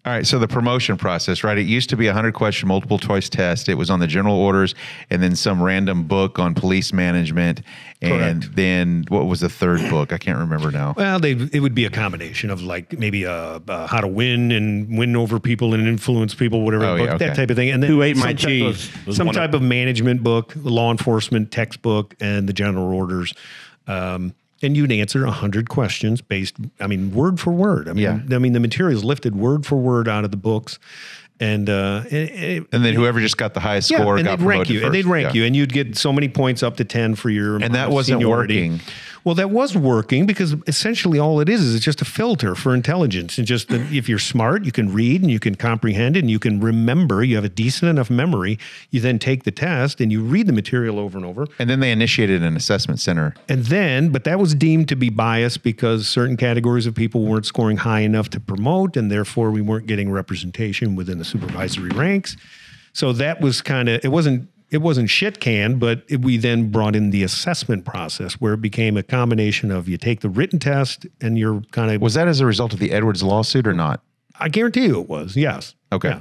All right, so the promotion process, right? It used to be a 100-question multiple choice test. It was on the general orders and then some random book on police management. And Correct. then what was the third book? I can't remember now. Well, it would be a combination of like maybe how to win and win over people and influence people, whatever, Oh, book, yeah, okay. that type of thing. And then Who Ate My some type Cheese of- was Some one of- type of management book, law enforcement textbook, and the general orders. And you'd answer 100 questions based, word for word. The materials lifted word for word out of the books. And then whoever just got the highest score and got they'd rank promoted you, first. and they'd rank you, and you'd get so many points up to 10 for your And that wasn't seniority. working. Well, that was working because essentially all it is it's just a filter for intelligence. And just if you're smart, you can read and you can comprehend it and you can remember. You have a decent enough memory. You then take the test and you read the material over and over. And then they initiated an assessment center. And then, but that was deemed to be biased because certain categories of people weren't scoring high enough to promote, and therefore we weren't getting representation within the supervisory ranks. So that was kind of, it wasn't shit canned, but we then brought in the assessment process where it became a combination of you take the written test and you're kind of. Was that as a result of the Edwards lawsuit or not? I guarantee you it was, yes. Okay. Yeah.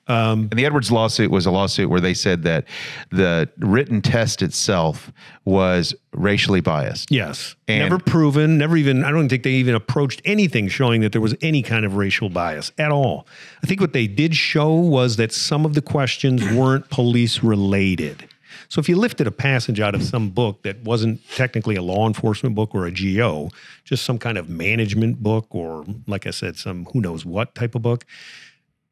And the Edwards lawsuit was a lawsuit where they said that the written test itself was racially biased. Yes. And- never proven, never even, I don't think they even approached anything showing that there was any kind of racial bias at all. I think what they did show was that some of the questions weren't police related. So if you lifted a passage out of some book that wasn't technically a law enforcement book or a GO, just some kind of management book or, like I said, some who knows what type of book,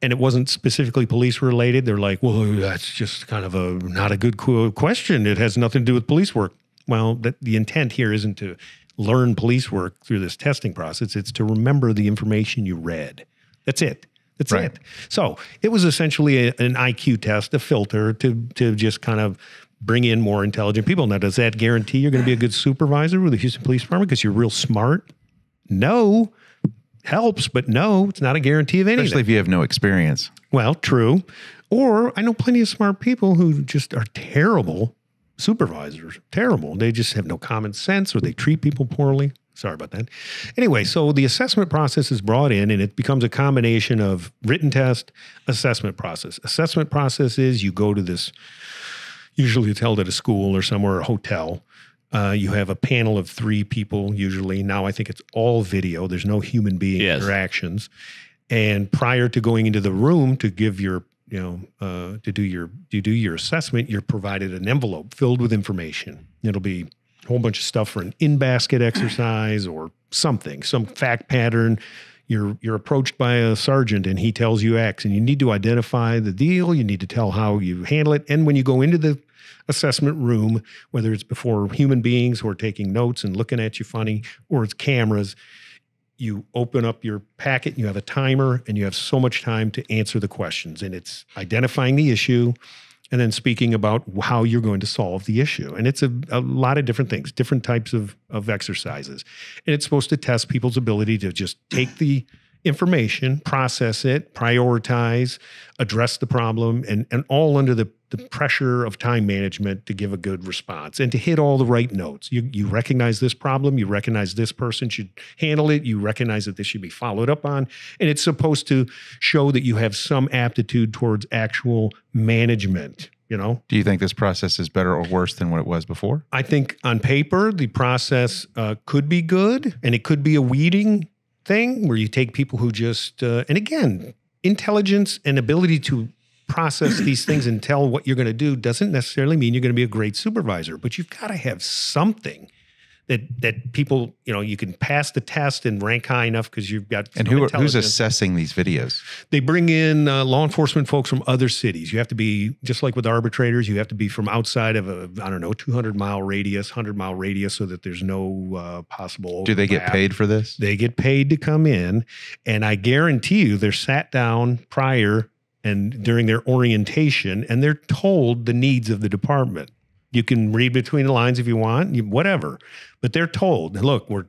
and it wasn't specifically police related, they're like, well, that's just kind of not a good question. It has nothing to do with police work. Well, the intent here isn't to learn police work through this testing process. It's to remember the information you read. That's it. That's Right. it. So it was essentially an IQ test, a filter to just kind of bring in more intelligent people. Now, does that guarantee you're going to be a good supervisor with the Houston Police Department because you're real smart? No. Helps, but no, it's not a guarantee of anything. Especially if you have no experience. Well, true. Or I know plenty of smart people who just are terrible supervisors. Terrible. They just have no common sense or they treat people poorly. Sorry about that. Anyway, so the assessment process is brought in and it becomes a combination of written test, assessment process. Assessment process is you go to this, usually it's held at a school or somewhere, a hotel. You have a panel of 3 people usually. Now I think it's all video. There's no human being interactions. And prior to going into the room to give your, to do your assessment, you're provided an envelope filled with information. It'll be a whole bunch of stuff for an in-basket exercise or something, some fact pattern. You're approached by a sergeant and he tells you X, and you need to identify the deal. You need to tell how you handle it. And when you go into the assessment room, whether it's before human beings who are taking notes and looking at you funny, or it's cameras, you open up your packet, you have a timer, and you have so much time to answer the questions. And it's identifying the issue and then speaking about how you're going to solve the issue. And it's a lot of different things, different types of exercises. And it's supposed to test people's ability to just take the information, process it, prioritize, address the problem, and all under the pressure of time management to give a good response and to hit all the right notes. You recognize this problem, you recognize this person should handle it, you recognize that this should be followed up on, and it's supposed to show that you have some aptitude towards actual management. Do you think this process is better or worse than what it was before? I think on paper, the process could be good, and it could be a weeding thing where you take people who just, and again, intelligence and ability to process these things and tell what you're going to do doesn't necessarily mean you're going to be a great supervisor, but you've got to have something that people, you can pass the test and rank high enough because you've got. And who's assessing these videos? They bring in law enforcement folks from other cities. You have to be, just like with arbitrators, you have to be from outside of a, 200-mile radius, 100-mile radius, so that there's no possible overlap. Do they get paid for this? They get paid to come in, and I guarantee you they're sat down prior and during their orientation, and they're told the needs of the department. You can read between the lines if you want, whatever, but they're told, look, we're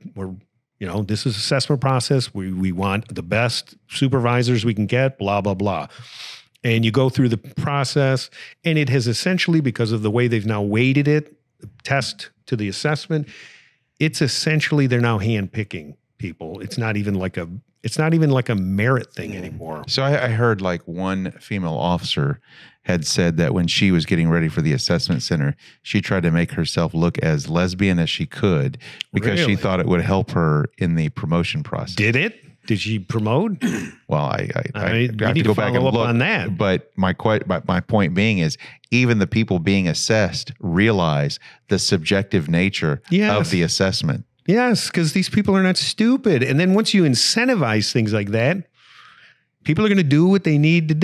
this is assessment process. We want the best supervisors we can get, blah, blah, blah. And you go through the process, and it has essentially, because of the way they've now weighted it, the test to the assessment, it's essentially they're now handpicking people. It's not even like a It's not even like a merit thing anymore. So I heard like one female officer had said that when she was getting ready for the assessment center, she tried to make herself look as lesbian as she could because she thought it would help her in the promotion process. Did it? Did she promote? Well, I need have to go back and follow up look on that. But my point being is, even the people being assessed realize the subjective nature of the assessment. Yes, because these people are not stupid. And then once you incentivize things like that, people are going to do what they need to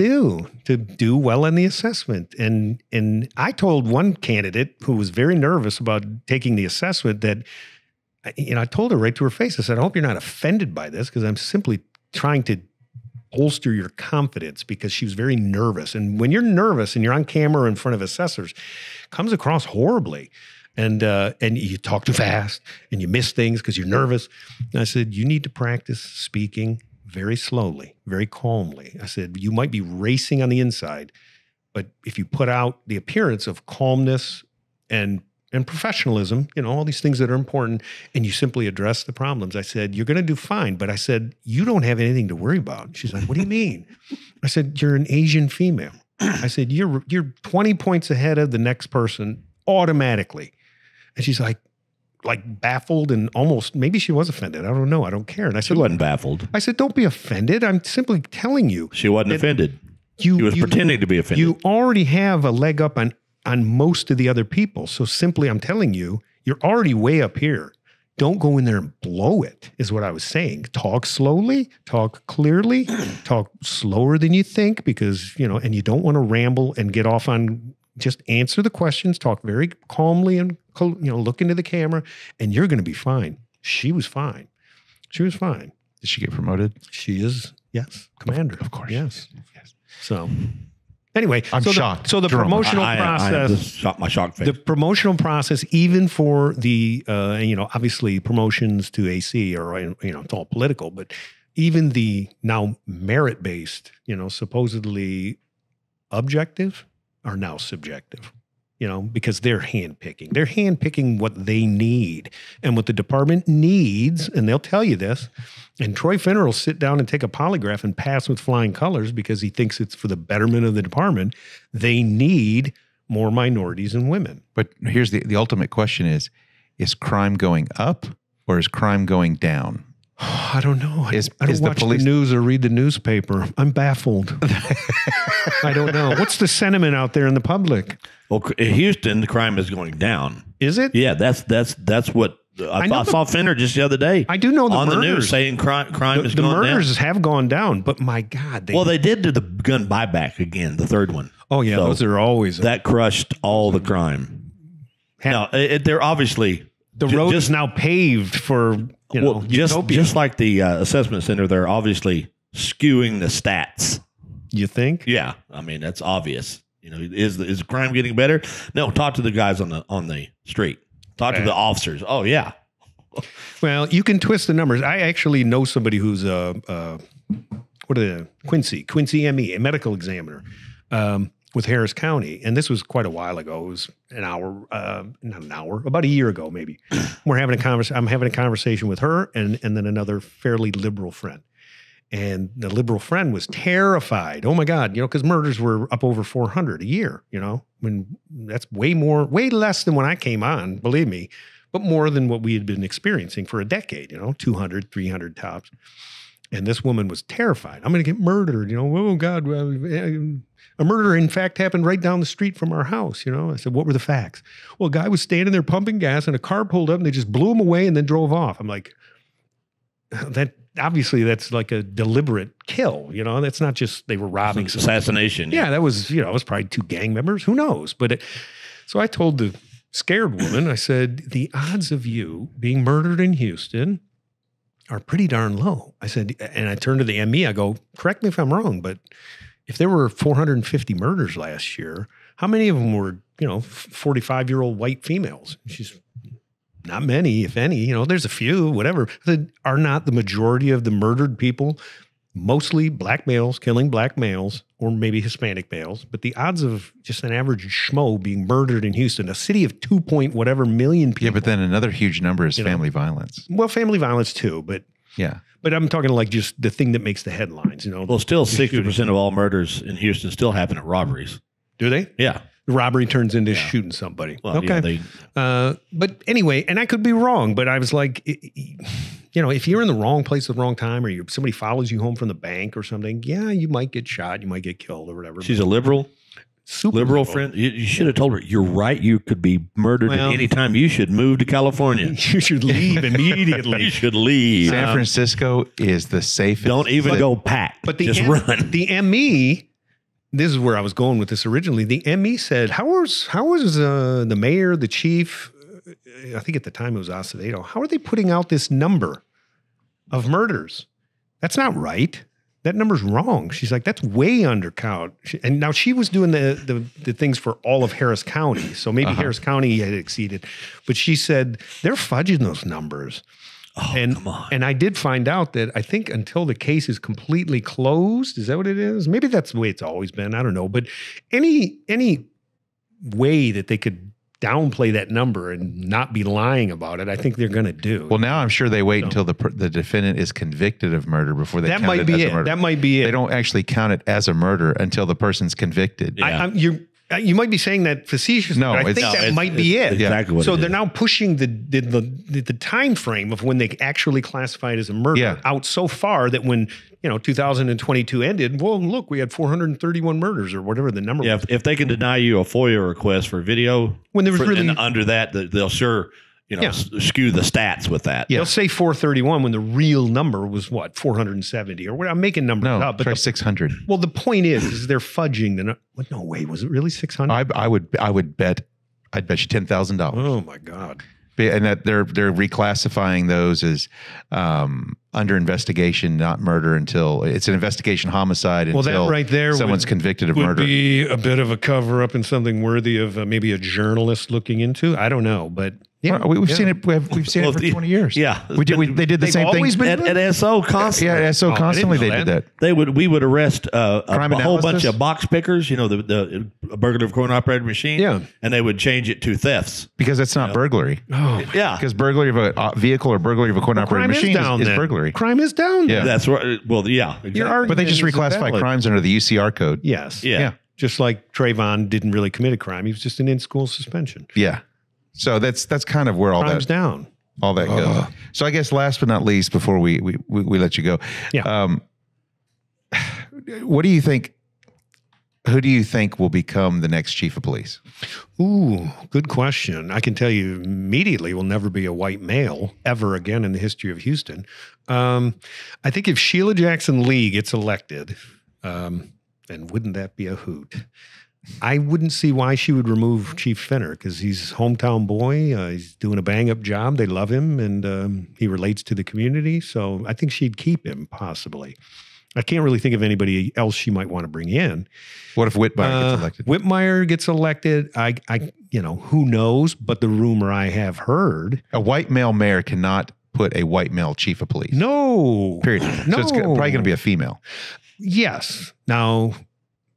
do well in the assessment. And I told one candidate who was very nervous about taking the assessment that, I told her right to her face, I said, I hope you're not offended by this because I'm simply trying to bolster your confidence, because she was very nervous. And when you're nervous and you're on camera in front of assessors, it comes across horribly. And you talk too fast and you miss things because you're nervous. And I said, you need to practice speaking very slowly, very calmly. I said, you might be racing on the inside, but if you put out the appearance of calmness and professionalism, all these things that are important, and you simply address the problems, I said, you're going to do fine. But I said, you don't have anything to worry about. She's like, what do you mean? I said, you're an Asian female. I said, you're 20 points ahead of the next person automatically. And she's like baffled and almost, maybe she was offended. I don't know. I don't care. And I said, she wasn't baffled. I said, don't be offended. I'm simply telling you. She wasn't offended. She was pretending to be offended. You already have a leg up on most of the other people. So simply, I'm telling you, you're already way up here. Don't go in there and blow it, is what I was saying. Talk slowly, talk clearly, talk slower than you think, because, and you don't want to ramble and get off on, just answer the questions, talk very calmly and, look into the camera, and you're going to be fine. She was fine. She was fine. Did she get promoted? She is, yes, commander. Of course. Yes. So anyway, I'm shocked. So the Jerome, promotional process, my shock face. the promotional process, even for the, obviously promotions to AC or, it's all political, but even the now merit-based, supposedly objective are now subjective. Because they're handpicking. They're handpicking what they need. And what the department needs, and they'll tell you this, and Troy Finner will sit down and take a polygraph and pass with flying colors because he thinks it's for the betterment of the department. They need more minorities and women. But here's the ultimate question is crime going up or is crime going down? I don't know. I don't watch the news or read the newspaper. I'm baffled. I don't know. What's the sentiment out there in the public? Well, in Houston, the crime is going down. Is it? Yeah, that's what I saw Finner just the other day. I do know the on murders. the news saying crime is going down. The murders have gone down, but my God, they did do the gun buyback again, the third one. Oh yeah, those are always that crushed all the crime. Now they're obviously the road is now paved for just like the assessment center. They're obviously skewing the stats. You think? Yeah, I mean that's obvious. Is crime getting better? No, talk to the guys on the street. Talk to the officers. Oh yeah. Well, you can twist the numbers. I actually know somebody who's Quincy ME, a medical examiner with Harris County, and this was quite a while ago. It was about a year ago maybe. I'm having a conversation with her and then another fairly liberal friend. And the liberal friend was terrified. Oh my God, because murders were up over 400 a year, when that's way less than when I came on, believe me, but more than what we had been experiencing for a decade, 200, 300 tops. And this woman was terrified. I'm going to get murdered, oh God, a murder in fact happened right down the street from our house, I said, what were the facts? Well, a guy was standing there pumping gas and a car pulled up and they just blew him away and then drove off. I'm like, obviously that's like a deliberate kill, that's not just they were robbing assassination. Yeah, that was, it was probably two gang members, who knows? But so I told the scared woman, I said, the odds of you being murdered in Houston are pretty darn low. I said, and I turned to the ME, I go, correct me if I'm wrong, but if there were 450 murders last year, how many of them were, 45-year-old white females? She's not many, if any, there's a few, whatever. I said, are not the majority of the murdered people mostly black males killing black males or maybe Hispanic males? But the odds of just an average schmo being murdered in Houston, a city of 2 point whatever million people. Yeah, but then another huge number is family violence. Well, family violence too, but yeah. But I'm talking like just the thing that makes the headlines, you know. Well, still 60% of all murders in Houston still happen at robberies. Do they? Yeah. The robbery turns into shooting somebody. Well, okay. Yeah, but anyway, and I could be wrong, but I was like, you know, if you're in the wrong place at the wrong time, or somebody follows you home from the bank or something, yeah, you might get shot, you might get killed or whatever. She's a liberal. Super liberal friend. You should have told her, you're right. You could be murdered at any time. You should move to California. You should leave immediately. You should leave. San Francisco is the safest. Don't even go pack. But just run. The ME, this is where I was going with this originally. The ME said, how was the mayor, the chief, I think at the time it was Acevedo, how are they putting out this number of murders? That's not right. That number's wrong. She's like, that's way under count. And now she was doing the things for all of Harris County. So maybe Harris County had exceeded. But she said, they're fudging those numbers. Oh, come on. And I did find out that I think until the case is completely closed, is that what it is? Maybe that's the way it's always been. I don't know. But any way that they could downplay that number and not be lying about it, I think they're going to do. Well, now I'm sure they wait until the defendant is convicted of murder before they count it as a murder. That might be it. They don't actually count it as a murder until the person's convicted. Yeah. You might be saying that facetiously. No, but I think that might be it. Exactly what so it they're is. now pushing the time frame of when they actually classify it as a murder out so far that when 2022 ended, well, look, we had 431 murders or whatever the number was. If they can deny you a FOIA request for video, when there was really and under that, they'll sure skew the stats with that. They'll say 431 when the real number was what, 470 or what? I'm making numbers up. But try 600. Well, the point is they're fudging the. No way, was it really 600? I would bet. I'd bet you $10,000. Oh my God. And that they're reclassifying those as under investigation, not murder, until it's an investigation homicide. Well, that right there, someone's convicted of would murder. Be a bit of a cover up and something worthy of maybe a journalist looking into. I don't know, but yeah, well, we've seen it. We've seen it for 20 years. Yeah, they did the same thing at SO constantly. Yeah, SO constantly they did that. We would arrest a whole analysis? bunch of box pickers. The burglar coin operated machine. Yeah, and they would change it to thefts because that's not burglary. Oh, yeah, because burglary of a vehicle or burglary of a coin operated machine is burglary. Crime is down. Yeah, that's right. Well, yeah, exactly. But they just reclassify crimes under the UCR code. Yes. Yeah. Just like Trayvon didn't really commit a crime; he was just an in-school suspension. Yeah. So that's kind of where all crime's down. All that goes. So I guess last but not least, before we let you go, what do you think? Who do you think will become the next chief of police? Ooh, good question. I can tell you immediately will never be a white male ever again in the history of Houston. I think if Sheila Jackson Lee gets elected, and wouldn't that be a hoot? I wouldn't see why she would remove Chief Fenner because he's a hometown boy. He's doing a bang-up job. They love him, and he relates to the community. So I think she'd keep him, possibly. I can't really think of anybody else she might want to bring in. What if Whitmire gets elected? Whitmire gets elected. I who knows? But the rumor I have heard, a white male mayor cannot put a white male chief of police. No, period. No. So it's probably going to be a female. Yes. Now,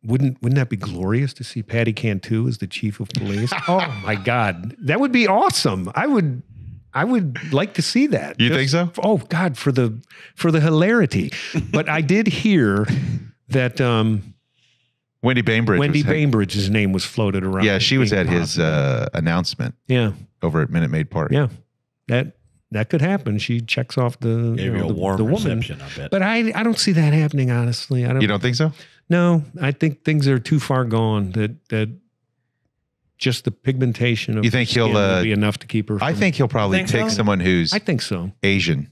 wouldn't that be glorious to see Patty Cantu as the chief of police? Oh my God, that would be awesome. I would like to see that. You think so? Oh God, for the hilarity. But I did hear that Wendy Bainbridge's name was floated around. Yeah, she was at his announcement. Yeah, over at Minute Maid Park. Yeah, that could happen. She checks off the warm reception. I bet. But I don't see that happening. Honestly, You don't think so? No, I think things are too far gone. That just the pigmentation of you think he'll be enough to keep her. I think he'll probably take someone who's I think so Asian.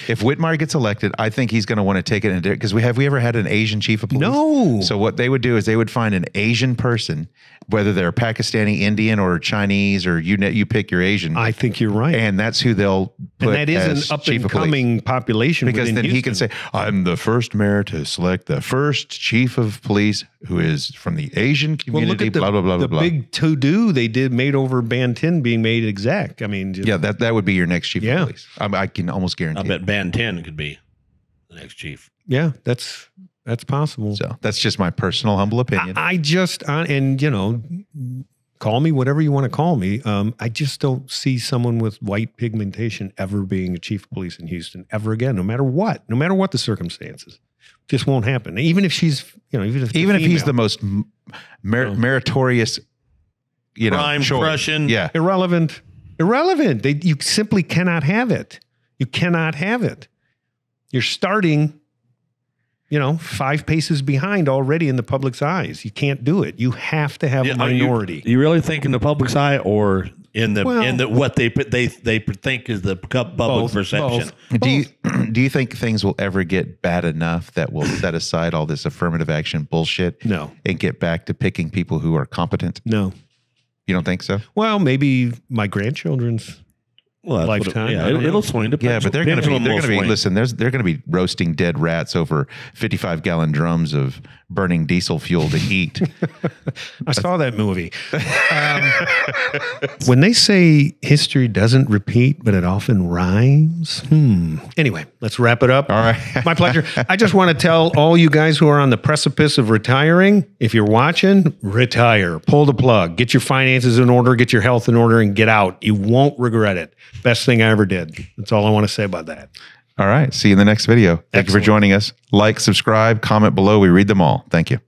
If Whitmire gets elected, I think he's going to want to take it because we ever had an Asian chief of police? No. So what they would do is they would find an Asian person, whether they're Pakistani, Indian, or Chinese, or you pick your Asian. I think you're right, and that's who they'll put. And that is an up and coming population because then Houston. He can say, "I'm the first mayor to select the first chief of police who is from the Asian community." Well, look at blah blah blah the blah. big to-do they made over Bantin being made exec. I mean, that would be your next chief of police. I can almost guarantee. I bet Bantin could be the next chief. Yeah, that's possible. So that's just my personal humble opinion. I just and Call me whatever you want to call me. I just don't see someone with white pigmentation ever being a chief of police in Houston ever again, no matter what the circumstances. Just won't happen. Even if she's, even if he's the most meritorious, crime crushing, irrelevant. You simply cannot have it. You cannot have it. You're starting, 5 paces behind already in the public's eyes. You can't do it. You have to have a minority. You really think in the public's eye, or in the what they think is the public perception? Both. Do you think things will ever get bad enough that will set aside all this affirmative action bullshit? No. And get back to picking people who are competent? No. You don't think so? Well, maybe my grandchildren's lifetime. It'll swing to but they're going to be listen. They're going to be roasting dead rats over 55-gallon drums of burning diesel fuel to eat. I saw that movie. When they say history doesn't repeat, but it often rhymes. Anyway, let's wrap it up. All right, my pleasure. I just want to tell all you guys who are on the precipice of retiring, if you're watching, retire. Pull the plug. Get your finances in order. Get your health in order, and get out. You won't regret it. Best thing I ever did. That's all I want to say about that. All right. See you in the next video. Thank you for joining us. Like, subscribe, comment below. We read them all. Thank you.